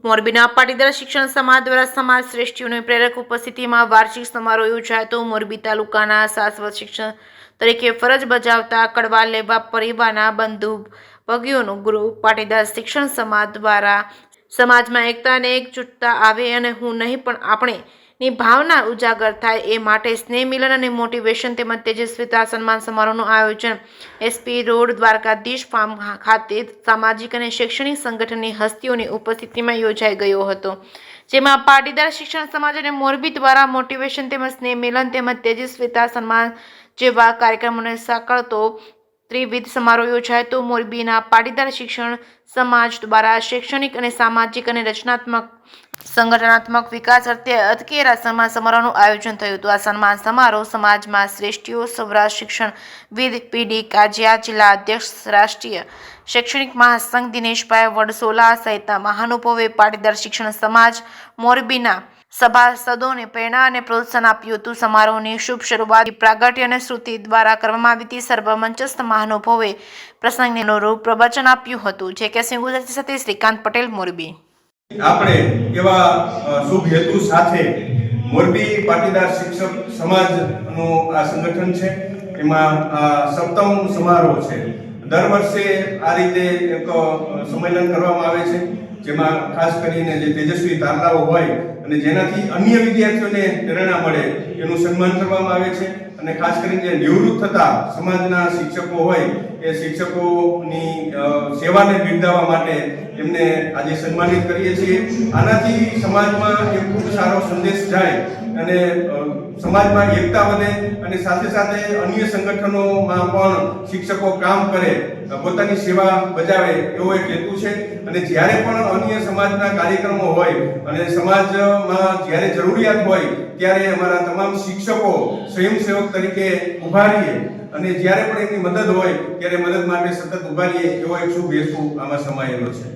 મોરબીના પાટીદાર શિક્ષણ સમાજ દ્વારા સમાજ શ્રેષ્ઠીઓની પ્રેરક ઉપસ્થિતિમાં વાર્ષિક સમારોહ યોજાયો હતો। મોરબી તાલુકાના શાશ્વત શિક્ષણ તરીકે ફરજ બજાવતા કડવા લેવા પરિવારના બંધુ ભગીઓનું ગ્રુપ પાટીદાર શિક્ષણ સમાજ દ્વારા સમાજમાં એકતા અને એકજૂટતા આવે અને હું નહીં પણ આપણેની ભાવના ઉજાગર થાય એ માટે સ્નેહ મિલન અને મોટિવેશન તેમજ તેજસ્વીતા સન્માન સમારોહનું આયોજન એસપી રોડ દ્વારકાધીશ ફાર્મ ખાતે સામાજિક અને શૈક્ષણિક સંગઠનની હસ્તીઓની ઉપસ્થિતિમાં યોજાઈ ગયો હતો, જેમાં પાટીદાર શિક્ષણ સમાજ અને મોરબી દ્વારા મોટિવેશન તેમજ સ્નેહ મિલન તેમજ તેજસ્વીતા સન્માન જેવા કાર્યક્રમોને સાંકળતો ત્રિવિધ સમારોહ યોજાયો હતો। મોરબીના પાટીદાર શિક્ષણ સમાજ દ્વારા શૈક્ષણિક અને સામાજિક અને રચનાત્મક સંગઠનાત્મક વિકાસ અર્થે અધકેરા સન્માન સમારોહનું આયોજન થયું હતું। આ સન્માન સમારોહ સમાજમાં શ્રેષ્ઠીઓ સૌરાષ્ટ્ર શિક્ષણવિદ પીડી કાજિયા, જિલ્લા અધ્યક્ષ રાષ્ટ્રીય શૈક્ષણિક મહાસંઘ દિનેશભાઈ વડસોલા સહિતના મહાનુભાવોએ પાટીદાર શિક્ષણ સમાજ મોરબીના સભાસદોને પ્રેરણા અને પ્રોત્સાહન આપ્યું હતું। સમારોહની શુભ શરૂઆત પ્રાગટ્ય અને શ્રુતિ દ્વારા કરવામાં આવી હતી। સર્વમંચસ્થ મહાનુભાવોએ પ્રસંગને અનુરૂપ પ્રવચન આપ્યું હતું। જે કે સિંહ ગુજરાતી સાથે શ્રીકાંત પટેલ, મોરબી। આપણે એવા શુભ હેતુ સાથે મોરબી પાટીદાર શિક્ષક સમાજનું આ સંગઠન છે, એમાં આ 7મ સમારોહ છે। દર વર્ષે આ રીતે એક સંમેલન કરવામાં આવે છે, જેમાં ખાસ કરીને જે તેજસ્વી તારલાઓ હોય અને જેનાથી અન્ય વિદ્યાર્થીઓને પ્રેરણા મળે એનું સન્માન કરવામાં આવે છે। અને ખાસ કરીને જે નિવૃત્ત થતા સમાજના શિક્ષકો હોય એ શિક્ષકોની સેવાને બિરદાવવા માટે એમને આજે સન્માનિત કરીએ છીએ। આનાથી સમાજમાં એક ખૂબ સારો સંદેશ જાય અને સમાજમાં એકતા વધે અને સાથે સાથે અન્ય સંગઠનોમાં પણ શિક્ષકો કામ કરે, પોતાની સેવા બજાવે એવો એક હેતુ છે। અને જ્યારે પણ અન્ય સમાજના કાર્યક્રમો હોય અને સમાજમાં જ્યારે જરૂરિયાત હોય ત્યારે અમારા તમામ શિક્ષકો સ્વયંસેવક તરીકે ઊભા રહીએ અને જ્યારે પણ એમની મદદ હોય ત્યારે મદદ માટે સતત ઊભા રહીએ એવો એક શુભ હેતુ આમાં સમાયેલો છે।